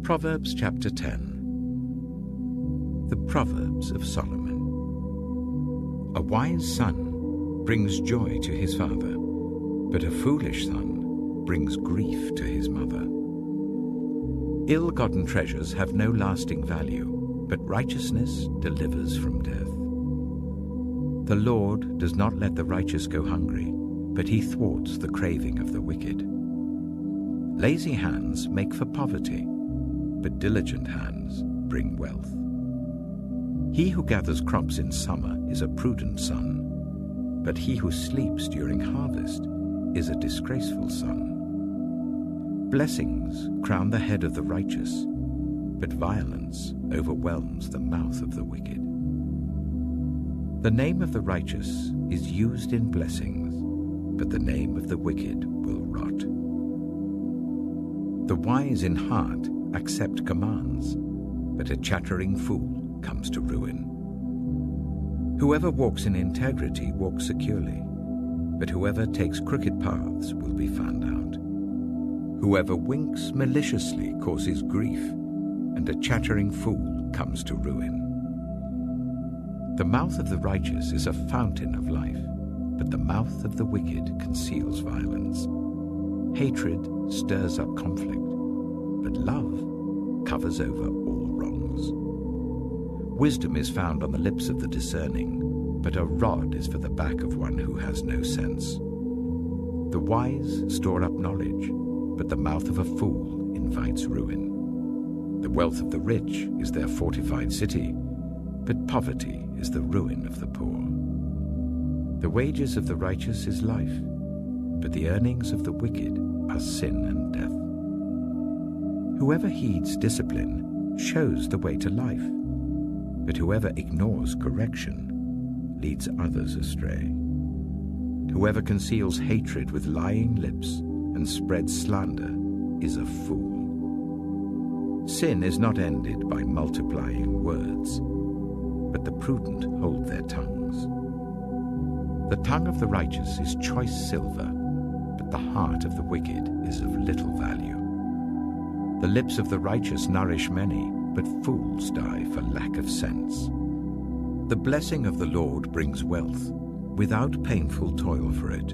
Proverbs chapter 10. The Proverbs of Solomon. A wise son brings joy to his father, but a foolish son brings grief to his mother. Ill-gotten treasures have no lasting value, but righteousness delivers from death. The Lord does not let the righteous go hungry, but he thwarts the craving of the wicked. Lazy hands make for poverty, but diligent hands bring wealth. He who gathers crops in summer is a prudent son, but he who sleeps during harvest is a disgraceful son. Blessings crown the head of the righteous, but violence overwhelms the mouth of the wicked. The name of the righteous is used in blessings, but the name of the wicked will rot. The wise in heart accept commands, but a chattering fool comes to ruin. Whoever walks in integrity walks securely, but whoever takes crooked paths will be found out. Whoever winks maliciously causes grief, and a chattering fool comes to ruin. The mouth of the righteous is a fountain of life, but the mouth of the wicked conceals violence. Hatred stirs up conflict, but love covers over all wrongs. Wisdom is found on the lips of the discerning, but a rod is for the back of one who has no sense. The wise store up knowledge, but the mouth of a fool invites ruin. The wealth of the rich is their fortified city, but poverty is the ruin of the poor. The wages of the righteous is life, but the earnings of the wicked are sin and death. Whoever heeds discipline shows the way to life, but whoever ignores correction leads others astray. Whoever conceals hatred with lying lips and spreads slander is a fool. Sin is not ended by multiplying words, but the prudent hold their tongues. The tongue of the righteous is choice silver, but the heart of the wicked is of little value. The lips of the righteous nourish many, but fools die for lack of sense. The blessing of the Lord brings wealth, without painful toil for it.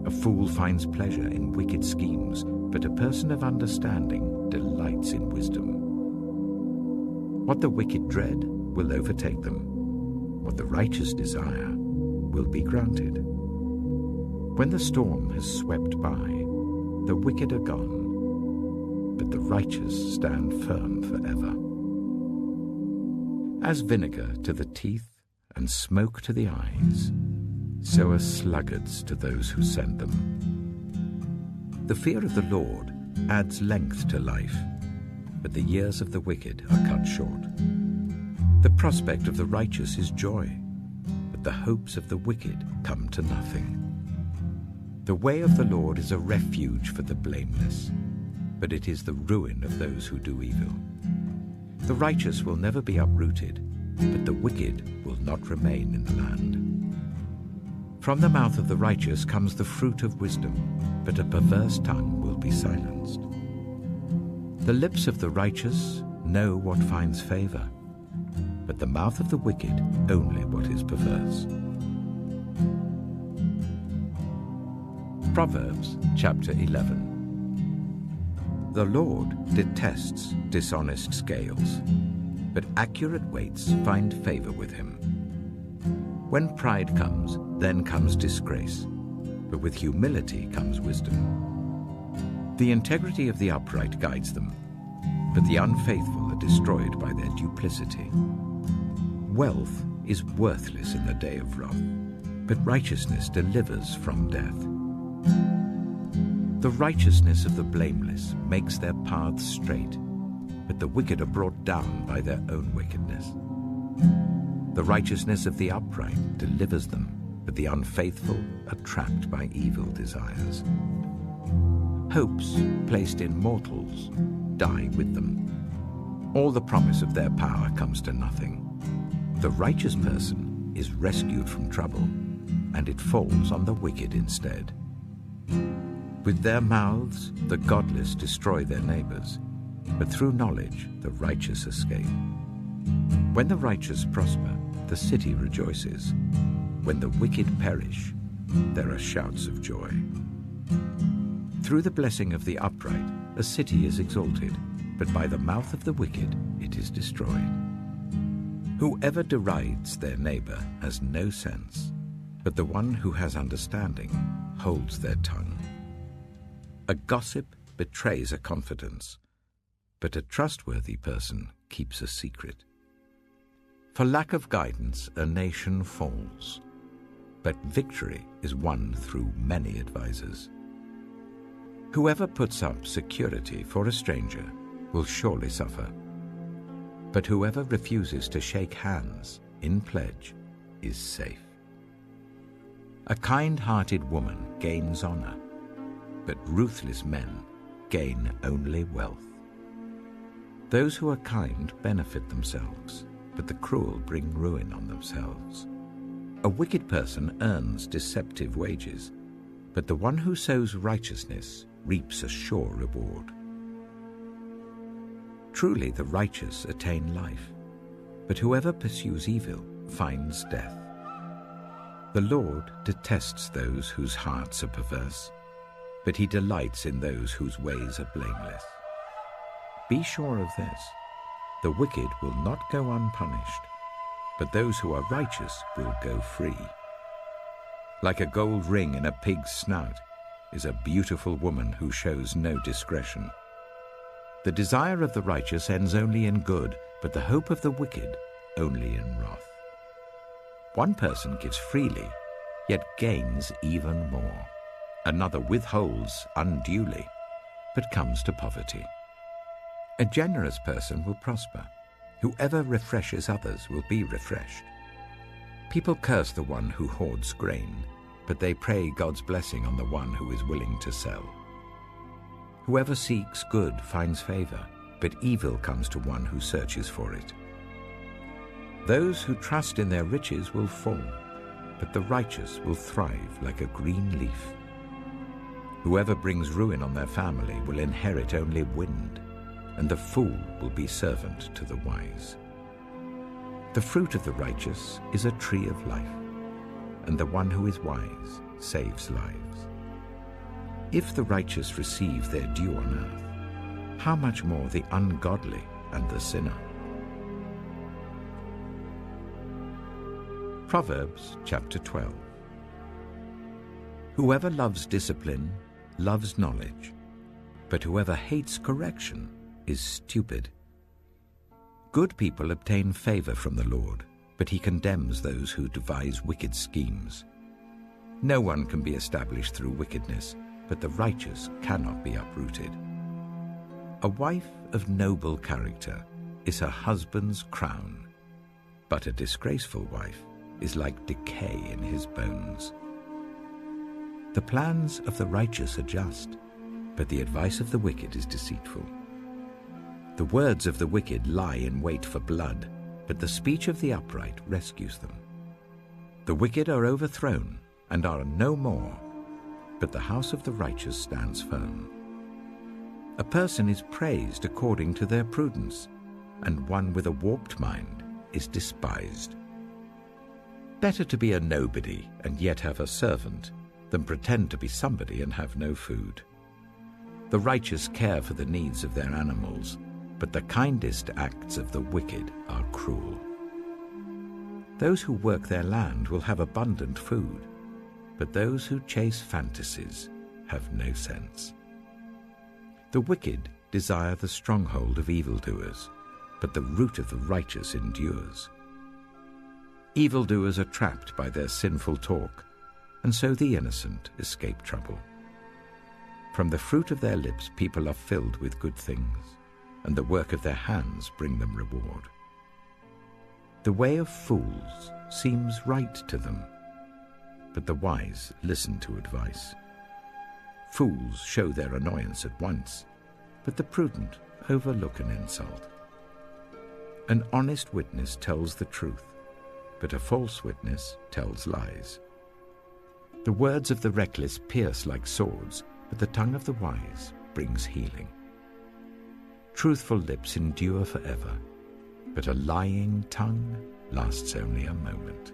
A fool finds pleasure in wicked schemes, but a person of understanding delights in wisdom. What the wicked dread will overtake them. What the righteous desire will be granted. When the storm has swept by, the wicked are gone, but the righteous stand firm forever. As vinegar to the teeth and smoke to the eyes, so are sluggards to those who send them. The fear of the Lord adds length to life, but the years of the wicked are cut short. The prospect of the righteous is joy, but the hopes of the wicked come to nothing. The way of the Lord is a refuge for the blameless, but it is the ruin of those who do evil. The righteous will never be uprooted, but the wicked will not remain in the land. From the mouth of the righteous comes the fruit of wisdom, but a perverse tongue will be silenced. The lips of the righteous know what finds favor, but the mouth of the wicked only what is perverse. Proverbs chapter 11. The Lord detests dishonest scales, but accurate weights find favor with him. When pride comes, then comes disgrace, but with humility comes wisdom. The integrity of the upright guides them, but the unfaithful are destroyed by their duplicity. Wealth is worthless in the day of wrath, but righteousness delivers from death. The righteousness of the blameless makes their paths straight, but the wicked are brought down by their own wickedness. The righteousness of the upright delivers them, but the unfaithful are trapped by evil desires. Hopes placed in mortals die with them. All the promise of their power comes to nothing. The righteous person is rescued from trouble, and it falls on the wicked instead. With their mouths, the godless destroy their neighbors, but through knowledge, the righteous escape. When the righteous prosper, the city rejoices. When the wicked perish, there are shouts of joy. Through the blessing of the upright, a city is exalted, but by the mouth of the wicked it is destroyed. Whoever derides their neighbor has no sense, but the one who has understanding holds their tongue. A gossip betrays a confidence, but a trustworthy person keeps a secret. For lack of guidance, a nation falls, but victory is won through many advisers. Whoever puts up security for a stranger will surely suffer, but whoever refuses to shake hands in pledge is safe. A kind-hearted woman gains honor, but ruthless men gain only wealth. Those who are kind benefit themselves, but the cruel bring ruin on themselves. A wicked person earns deceptive wages, but the one who sows righteousness reaps a sure reward. Truly the righteous attain life, but whoever pursues evil finds death. The Lord detests those whose hearts are perverse, but he delights in those whose ways are blameless. Be sure of this, the wicked will not go unpunished, but those who are righteous will go free. Like a gold ring in a pig's snout is a beautiful woman who shows no discretion. The desire of the righteous ends only in good, but the hope of the wicked only in wrath. One person gives freely, yet gains even more. Another withholds unduly, but comes to poverty. A generous person will prosper. Whoever refreshes others will be refreshed. People curse the one who hoards grain, but they pray God's blessing on the one who is willing to sell. Whoever seeks good finds favor, but evil comes to one who searches for it. Those who trust in their riches will fall, but the righteous will thrive like a green leaf. Whoever brings ruin on their family will inherit only wind, and the fool will be servant to the wise. The fruit of the righteous is a tree of life, and the one who is wise saves lives. If the righteous receive their due on earth, how much more the ungodly and the sinner? Proverbs chapter 12. Whoever loves discipline loves knowledge, but whoever hates correction is stupid. Good people obtain favor from the Lord, but he condemns those who devise wicked schemes. No one can be established through wickedness, but the righteous cannot be uprooted. A wife of noble character is her husband's crown, but a disgraceful wife is like decay in his bones. The plans of the righteous are just, but the advice of the wicked is deceitful. The words of the wicked lie in wait for blood, but the speech of the upright rescues them. The wicked are overthrown and are no more, but the house of the righteous stands firm. A person is praised according to their prudence, and one with a warped mind is despised. Better to be a nobody and yet have a servant than pretend to be somebody and have no food. The righteous care for the needs of their animals, but the kindest acts of the wicked are cruel. Those who work their land will have abundant food, but those who chase fantasies have no sense. The wicked desire the stronghold of evildoers, but the root of the righteous endures. Evildoers are trapped by their sinful talk, and so the innocent escape trouble. From the fruit of their lips people are filled with good things, and the work of their hands bring them reward. The way of fools seems right to them, but the wise listen to advice. Fools show their annoyance at once, but the prudent overlook an insult. An honest witness tells the truth, but a false witness tells lies. The words of the reckless pierce like swords, but the tongue of the wise brings healing. Truthful lips endure forever, but a lying tongue lasts only a moment.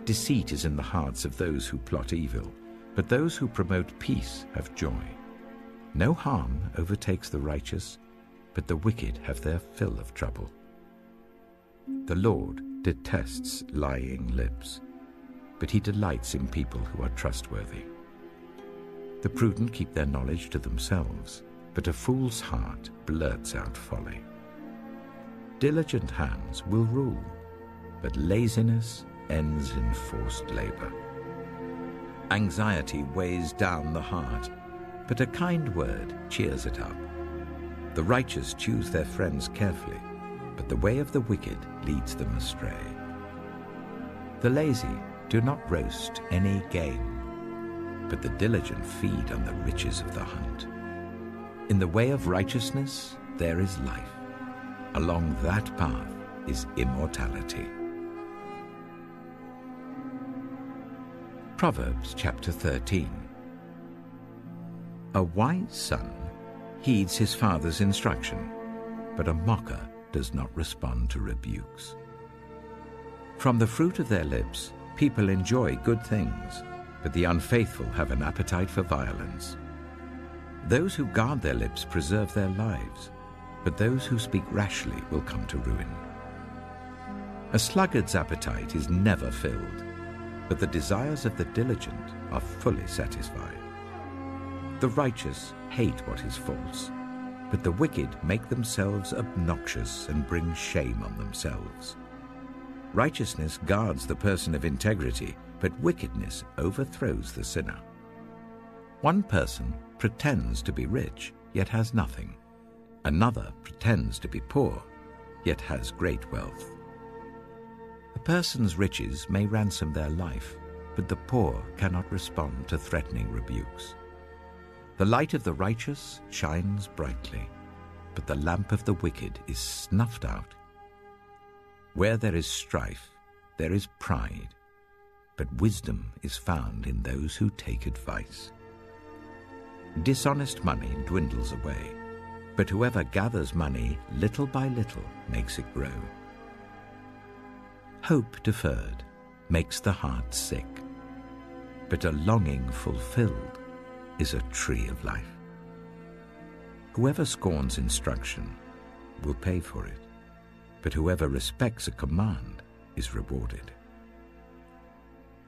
Deceit is in the hearts of those who plot evil, but those who promote peace have joy. No harm overtakes the righteous, but the wicked have their fill of trouble. The Lord detests lying lips, but he delights in people who are trustworthy. The prudent keep their knowledge to themselves, but a fool's heart blurts out folly. Diligent hands will rule, but laziness ends in forced labor. Anxiety weighs down the heart, but a kind word cheers it up. The righteous choose their friends carefully, but the way of the wicked leads them astray. The lazy do not roast any game, but the diligent feed on the riches of the hunt. In the way of righteousness there is life. Along that path is immortality. Proverbs chapter 13. A wise son heeds his father's instruction, but a mocker does not respond to rebukes. From the fruit of their lips, people enjoy good things, but the unfaithful have an appetite for violence. Those who guard their lips preserve their lives, but those who speak rashly will come to ruin. A sluggard's appetite is never filled, but the desires of the diligent are fully satisfied. The righteous hate what is false, but the wicked make themselves obnoxious and bring shame on themselves. Righteousness guards the person of integrity, but wickedness overthrows the sinner. One person pretends to be rich, yet has nothing. Another pretends to be poor, yet has great wealth. A person's riches may ransom their life, but the poor cannot respond to threatening rebukes. The light of the righteous shines brightly, but the lamp of the wicked is snuffed out. Where there is strife, there is pride, but wisdom is found in those who take advice. Dishonest money dwindles away, but whoever gathers money little by little makes it grow. Hope deferred makes the heart sick, but a longing fulfilled is a tree of life. Whoever scorns instruction will pay for it, but whoever respects a command is rewarded.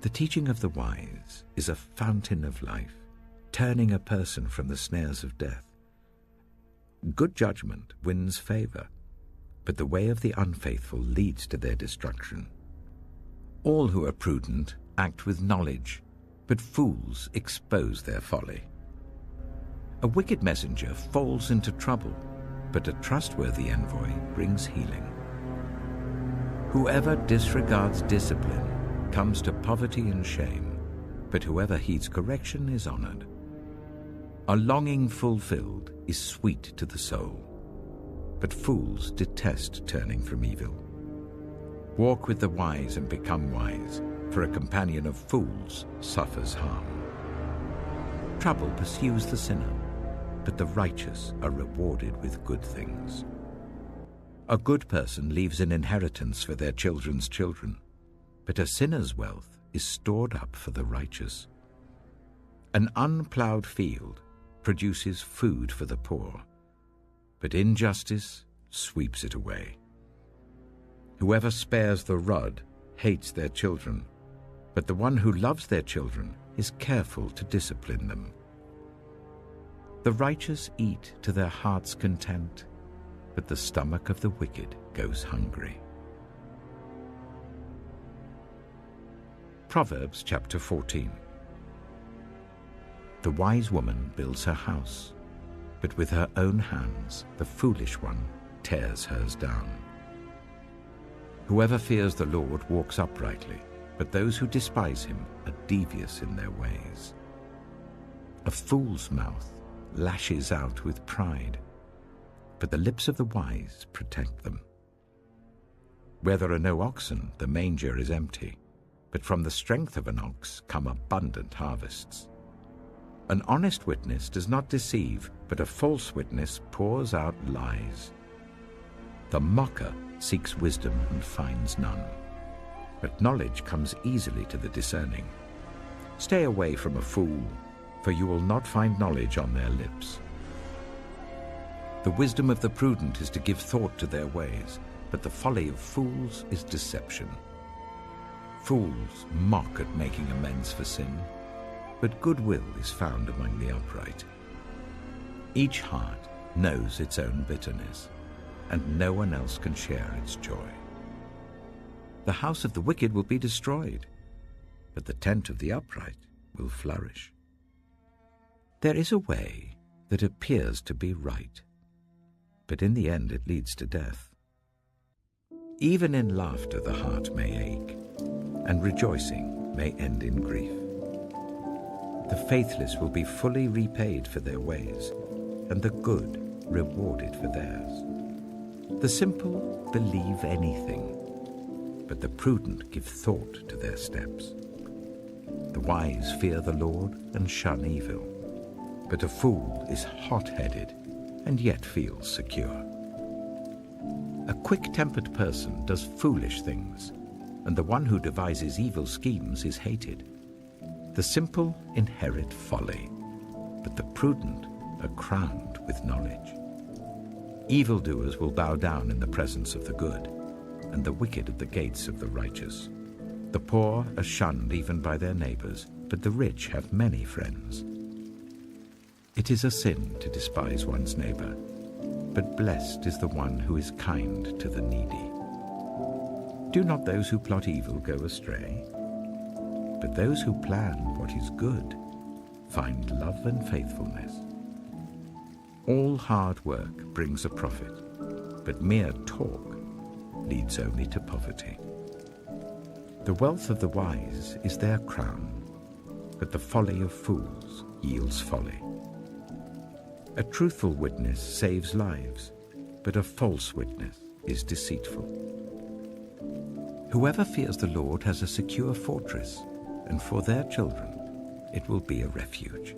The teaching of the wise is a fountain of life, turning a person from the snares of death. Good judgment wins favor, but the way of the unfaithful leads to their destruction. All who are prudent act with knowledge, but fools expose their folly. A wicked messenger falls into trouble, but a trustworthy envoy brings healing. Whoever disregards discipline comes to poverty and shame, but whoever heeds correction is honored. A longing fulfilled is sweet to the soul, but fools detest turning from evil. Walk with the wise and become wise, for a companion of fools suffers harm. Trouble pursues the sinner, but the righteous are rewarded with good things. A good person leaves an inheritance for their children's children, but a sinner's wealth is stored up for the righteous. An unplowed field produces food for the poor, but injustice sweeps it away. Whoever spares the rod hates their children, but the one who loves their children is careful to discipline them. The righteous eat to their heart's content, but the stomach of the wicked goes hungry. Proverbs chapter 14. The wise woman builds her house, but with her own hands the foolish one tears hers down. Whoever fears the Lord walks uprightly, but those who despise him are devious in their ways. A fool's mouth lashes out with pride, but the lips of the wise protect them. Where there are no oxen, the manger is empty, but from the strength of an ox come abundant harvests. An honest witness does not deceive, but a false witness pours out lies. The mocker seeks wisdom and finds none, but knowledge comes easily to the discerning. Stay away from a fool, for you will not find knowledge on their lips. The wisdom of the prudent is to give thought to their ways, but the folly of fools is deception. Fools mock at making amends for sin, but goodwill is found among the upright. Each heart knows its own bitterness, and no one else can share its joy. The house of the wicked will be destroyed, but the tent of the upright will flourish. There is a way that appears to be right, but in the end it leads to death. Even in laughter the heart may ache, and rejoicing may end in grief. The faithless will be fully repaid for their ways, and the good rewarded for theirs. The simple believe anything, but the prudent give thought to their steps. The wise fear the Lord and shun evil, but a fool is hot-headed and yet feels secure. A quick-tempered person does foolish things, and the one who devises evil schemes is hated. The simple inherit folly, but the prudent are crowned with knowledge. Evildoers will bow down in the presence of the good, and the wicked at the gates of the righteous. The poor are shunned even by their neighbors, but the rich have many friends. It is a sin to despise one's neighbor, but blessed is the one who is kind to the needy. Do not those who plot evil go astray? But those who plan what is good find love and faithfulness. All hard work brings a profit, but mere talk leads only to poverty. The wealth of the wise is their crown, but the folly of fools yields folly. A truthful witness saves lives, but a false witness is deceitful. Whoever fears the Lord has a secure fortress, and for their children it will be a refuge.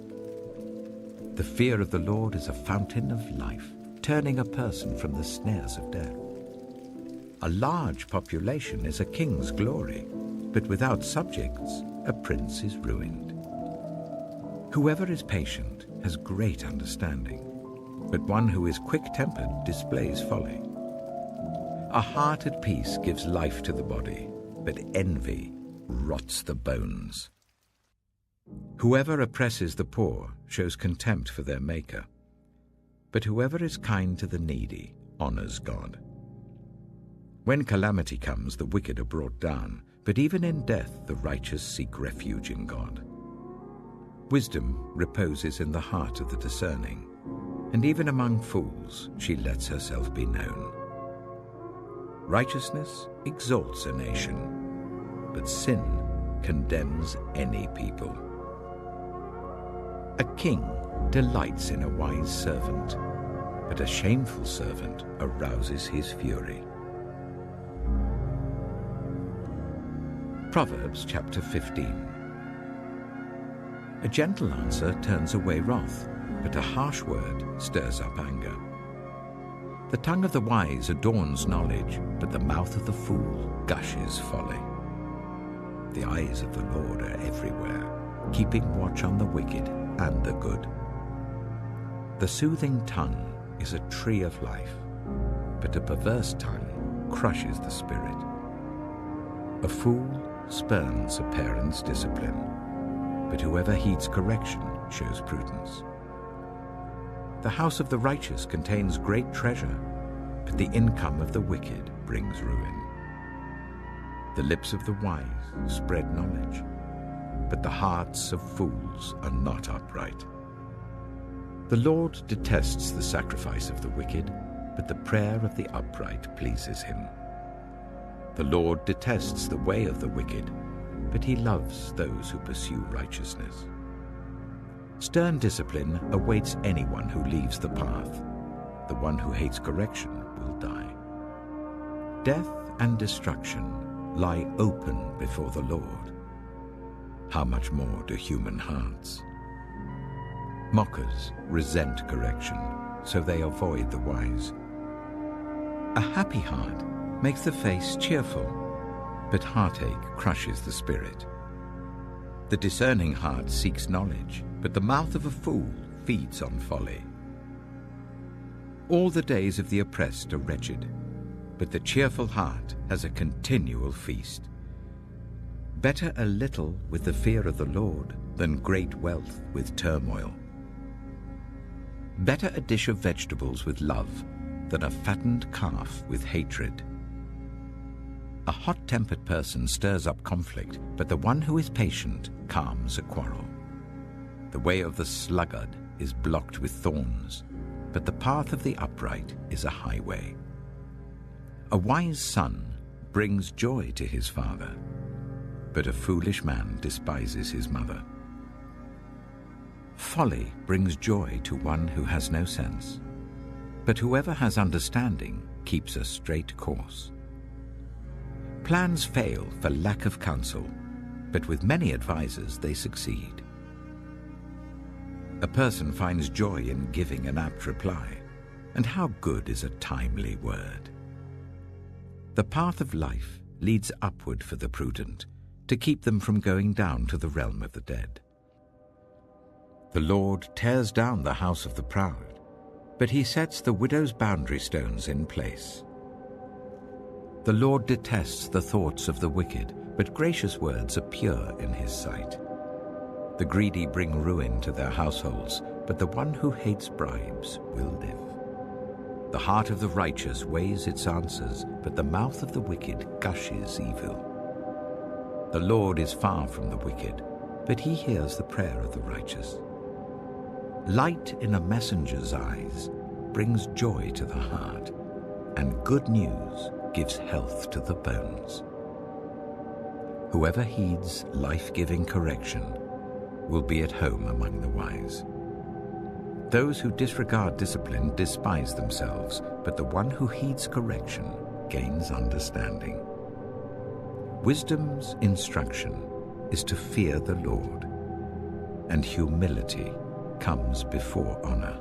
The fear of the Lord is a fountain of life, turning a person from the snares of death. A large population is a king's glory, but without subjects, a prince is ruined. Whoever is patient has great understanding, but one who is quick-tempered displays folly. A heart at peace gives life to the body, but envy rots the bones. Whoever oppresses the poor shows contempt for their Maker, but whoever is kind to the needy honors God. When calamity comes, the wicked are brought down, but even in death the righteous seek refuge in God. Wisdom reposes in the heart of the discerning, and even among fools she lets herself be known. Righteousness exalts a nation, but sin condemns any people. A king delights in a wise servant, but a shameful servant arouses his fury. Proverbs chapter 15. A gentle answer turns away wrath, but a harsh word stirs up anger. The tongue of the wise adorns knowledge, but the mouth of the fool gushes folly. The eyes of the Lord are everywhere, keeping watch on the wicked and the good. The soothing tongue is a tree of life, but a perverse tongue crushes the spirit. A fool spurns a parent's discipline, but whoever heeds correction shows prudence. The house of the righteous contains great treasure, but the income of the wicked brings ruin. The lips of the wise spread knowledge, but the hearts of fools are not upright. The Lord detests the sacrifice of the wicked, but the prayer of the upright pleases him. The Lord detests the way of the wicked, but he loves those who pursue righteousness. Stern discipline awaits anyone who leaves the path. The one who hates correction will die. Death and destruction lie open before the Lord. How much more do human hearts? Mockers resent correction, so they avoid the wise. A happy heart makes the face cheerful, but heartache crushes the spirit. The discerning heart seeks knowledge, but the mouth of a fool feeds on folly. All the days of the oppressed are wretched, but the cheerful heart has a continual feast. Better a little with the fear of the Lord than great wealth with turmoil. Better a dish of vegetables with love than a fattened calf with hatred. A hot-tempered person stirs up conflict, but the one who is patient calms a quarrel. The way of the sluggard is blocked with thorns, but the path of the upright is a highway. A wise son brings joy to his father, but a foolish man despises his mother. Folly brings joy to one who has no sense, but whoever has understanding keeps a straight course. Plans fail for lack of counsel, but with many advisers they succeed. A person finds joy in giving an apt reply, and how good is a timely word. The path of life leads upward for the prudent, to keep them from going down to the realm of the dead. The Lord tears down the house of the proud, but he sets the widow's boundary stones in place. The Lord detests the thoughts of the wicked, but gracious words are pure in his sight. The greedy bring ruin to their households, but the one who hates bribes will live. The heart of the righteous weighs its answers, but the mouth of the wicked gushes evil. The Lord is far from the wicked, but he hears the prayer of the righteous. Light in a messenger's eyes brings joy to the heart, and good news gives health to the bones. Whoever heeds life-giving correction will be at home among the wise. Those who disregard discipline despise themselves, but the one who heeds correction gains understanding. Wisdom's instruction is to fear the Lord, and humility comes before honor.